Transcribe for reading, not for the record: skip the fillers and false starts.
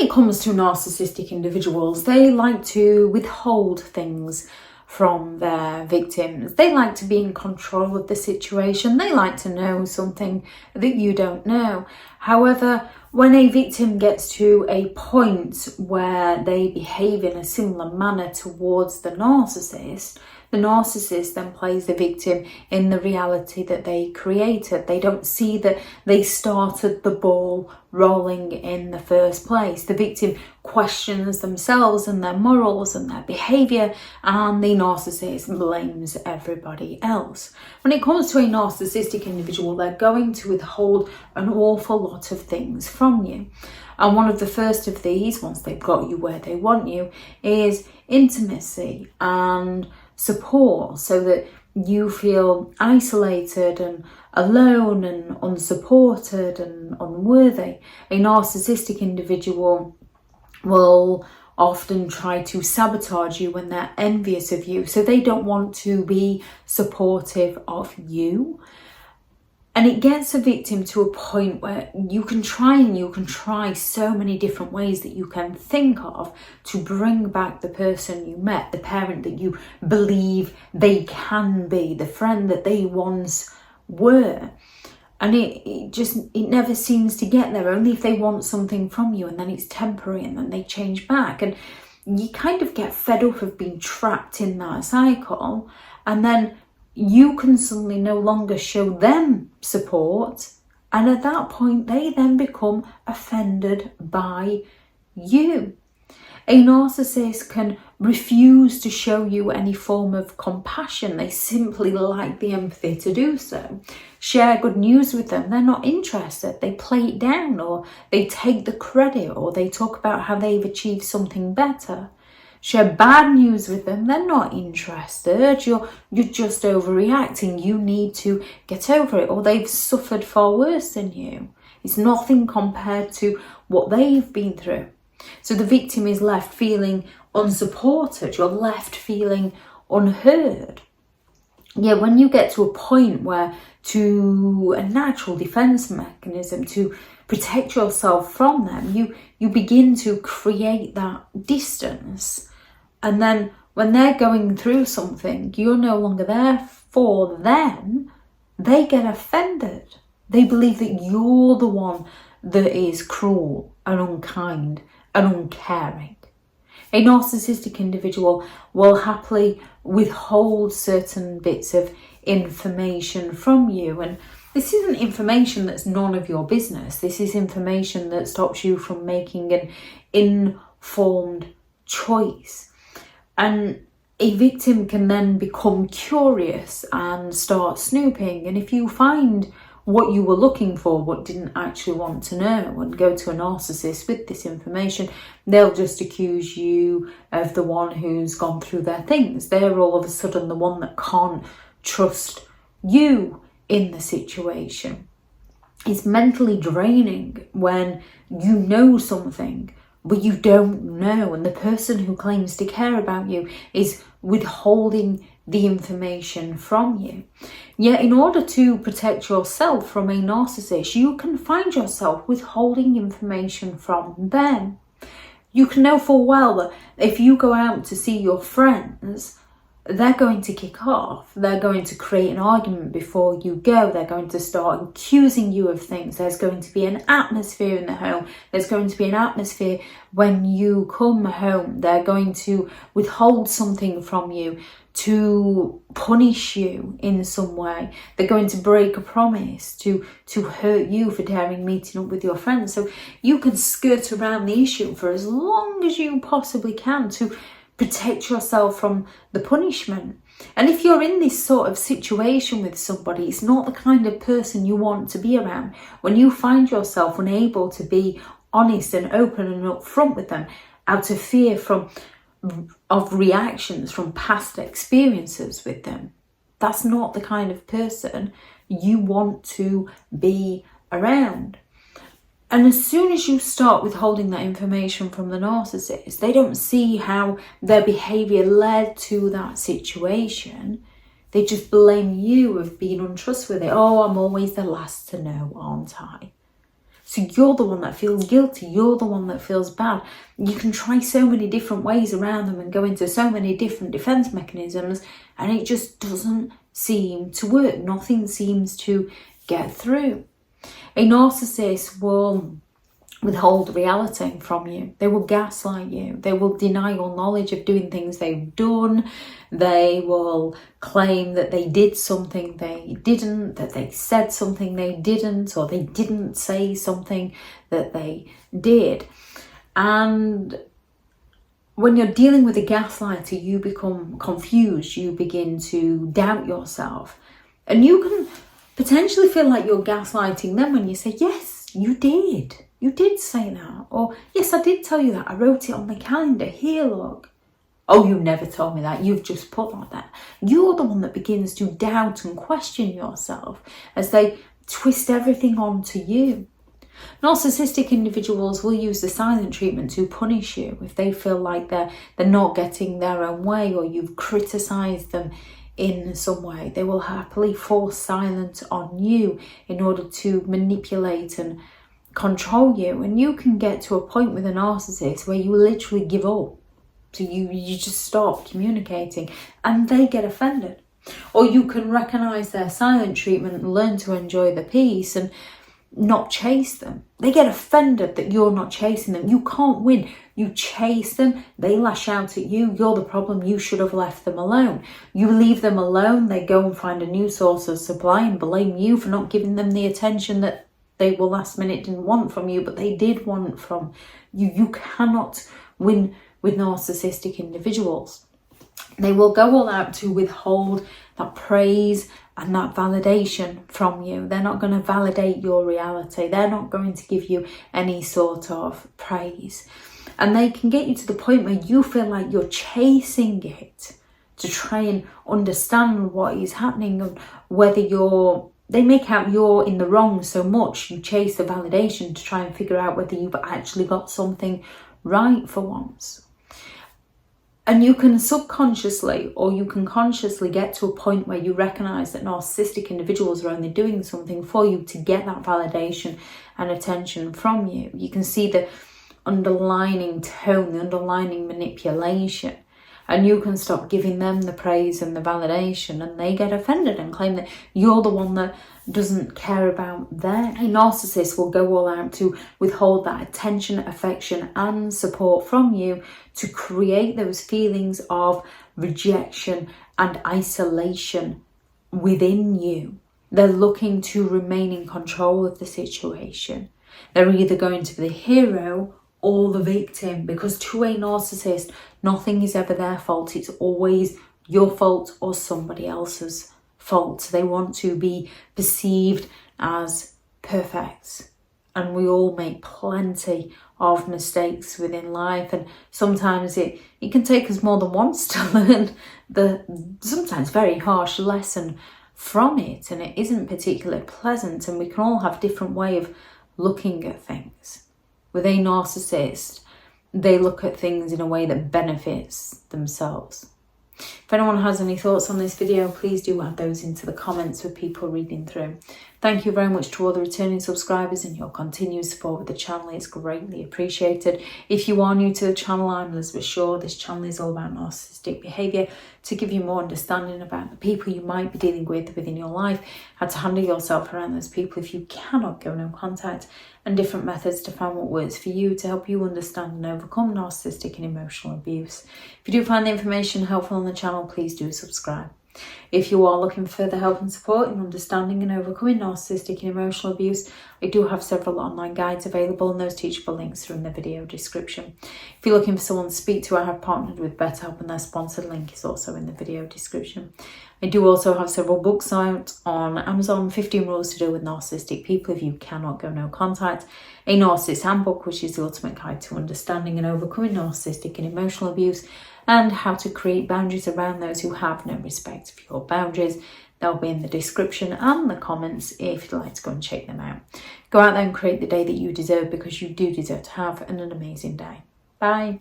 it comes to narcissistic individuals, they like to withhold things from their victims. They like to be in control of the situation. They like to know something that you don't know. However, when a victim gets to a point where they behave in a similar manner towards the narcissist then plays the victim in the reality that they created. They don't see that they started the ball rolling in the first place. The victim questions themselves and their morals and their behaviour, and the narcissist blames everybody else. When it comes to a narcissistic individual, they're going to withhold an awful lot of things from you. And one of the first of these, once they've got you where they want you, is intimacy and support, so that you feel isolated and alone and unsupported and unworthy. A narcissistic individual will often try to sabotage you when they're envious of you, so they don't want to be supportive of you. And it gets a victim to a point where you can try so many different ways that you can think of to bring back the person you met, the parent that you believe they can be, the friend that they once were. And it never seems to get there, only if they want something from you, and then it's temporary and then they change back. And you kind of get fed up of being trapped in that cycle, and then you can suddenly no longer show them support, and at that point they then become offended by you. A narcissist can refuse to show you any form of compassion. They simply lack the empathy to do so. Share good news with them, they're not interested. They play it down, or they take the credit, or they talk about how they've achieved something better. Share bad news with them, they're not interested. You're just overreacting. You need to get over it, or they've suffered far worse than you. It's nothing compared to what they've been through. So the victim is left feeling unsupported. You're left feeling unheard. Yeah, when you get to a point where, to a natural defense mechanism to protect yourself from them, you begin to create that distance. And then when they're going through something, you're no longer there for them. They get offended. They believe that you're the one that is cruel and unkind and uncaring. A narcissistic individual will happily withhold certain bits of information from you, and this isn't information that's none of your business. This is information that stops you from making an informed choice. And a victim can then become curious and start snooping, and if you find what you were looking for but didn't actually want to know, and go to a narcissist with this information, they'll just accuse you of the one who's gone through their things. They're all of a sudden the one that can't trust you in the situation. It's mentally draining when you know something but you don't know, and the person who claims to care about you is withholding the information from you. Yet in order to protect yourself from a narcissist, you can find yourself withholding information from them. You can know full well that if you go out to see your friends, they're going to kick off. They're going to create an argument before you go. They're going to start accusing you of things. There's going to be an atmosphere in the home. There's going to be an atmosphere when you come home. They're going to withhold something from you to punish you in some way. They're going to break a promise to hurt you for daring meeting up with your friends. So you can skirt around the issue for as long as you possibly can to protect yourself from the punishment. And if you're in this sort of situation with somebody, it's not the kind of person you want to be around. When you find yourself unable to be honest and open and upfront with them out of fear of reactions from past experiences with them, that's not the kind of person you want to be around. And as soon as you start withholding that information from the narcissist, they don't see how their behaviour led to that situation. They just blame you of being untrustworthy. Oh, I'm always the last to know, aren't I? So you're the one that feels guilty. You're the one that feels bad. You can try so many different ways around them and go into so many different defense mechanisms, and it just doesn't seem to work. Nothing seems to get through. A narcissist will withhold reality from you. They will gaslight you. They will deny your knowledge of doing things they've done. They will claim that they did something they didn't, that they said something they didn't, or they didn't say something that they did. And when you're dealing with a gaslighter, you become confused. You begin to doubt yourself. And you can potentially feel like you're gaslighting them when you say, yes, you did. You did say that. Or, yes, I did tell you that. I wrote it on the calendar. Here, look. Oh, you never told me that. You've just put like that. You're the one that begins to doubt and question yourself as they twist everything onto you. Narcissistic individuals will use the silent treatment to punish you if they feel like they're not getting their own way, or you've criticised them in some way. They will happily force silence on you in order to manipulate and control you. And you can get to a point with a narcissist where you literally give up. So you just stop communicating and they get offended. Or you can recognise their silent treatment and learn to enjoy the peace and not chase them. They get offended that you're not chasing them. You can't win. You chase them, they lash out at you. You're the problem. You should have left them alone. You leave them alone, they go and find a new source of supply and blame you for not giving them the attention that they were last minute didn't want from you, but they did want from you. You cannot win with narcissistic individuals. They will go all out to withhold that praise and that validation from you. They're not going to validate your reality. They're not going to give you any sort of praise. And they can get you to the point where you feel like you're chasing it to try and understand what is happening and whether they make out you're in the wrong so much. You chase the validation to try and figure out whether you've actually got something right for once. And you can subconsciously or you can consciously get to a point where you recognise that narcissistic individuals are only doing something for you to get that validation and attention from you. You can see the underlining tone, the underlining manipulation. And you can stop giving them the praise and the validation, and they get offended and claim that you're the one that doesn't care about them. A narcissist will go all out to withhold that attention, affection and support from you to create those feelings of rejection and isolation within you. They're looking to remain in control of the situation. They're either going to be the hero or the victim, because to a narcissist, nothing is ever their fault. It's always your fault or somebody else's fault. They want to be perceived as perfect. And we all make plenty of mistakes within life. And sometimes it can take us more than once to learn the sometimes very harsh lesson from it. And it isn't particularly pleasant. And we can all have different way of looking at things. With a narcissist, they look at things in a way that benefits themselves. If anyone has any thoughts on this video, please do add those into the comments with people reading through. Thank you very much to all the returning subscribers, and your continued support with the channel is greatly appreciated. If you are new to the channel, I'm Elizabeth Shaw. This channel is all about narcissistic behaviour to give you more understanding about the people you might be dealing with within your life, how to handle yourself around those people if you cannot go no contact, and different methods to find what works for you to help you understand and overcome narcissistic and emotional abuse. If you do find the information helpful on the channel, please do subscribe. If you are looking for further help and support in understanding and overcoming narcissistic and emotional abuse, I do have several online guides available, and those teachable links are in the video description. If you're looking for someone to speak to, I have partnered with BetterHelp, and their sponsored link is also in the video description. I do also have several books out on Amazon: 15 Rules to Deal with Narcissistic People If You Cannot Go No Contact, a Narcissists Handbook, which is the ultimate guide to understanding and overcoming narcissistic and emotional abuse, and how to create boundaries around those who have no respect for your boundaries. They'll be in the description and the comments if you'd like to go and check them out. Go out there and create the day that you deserve, because you do deserve to have an amazing day. Bye.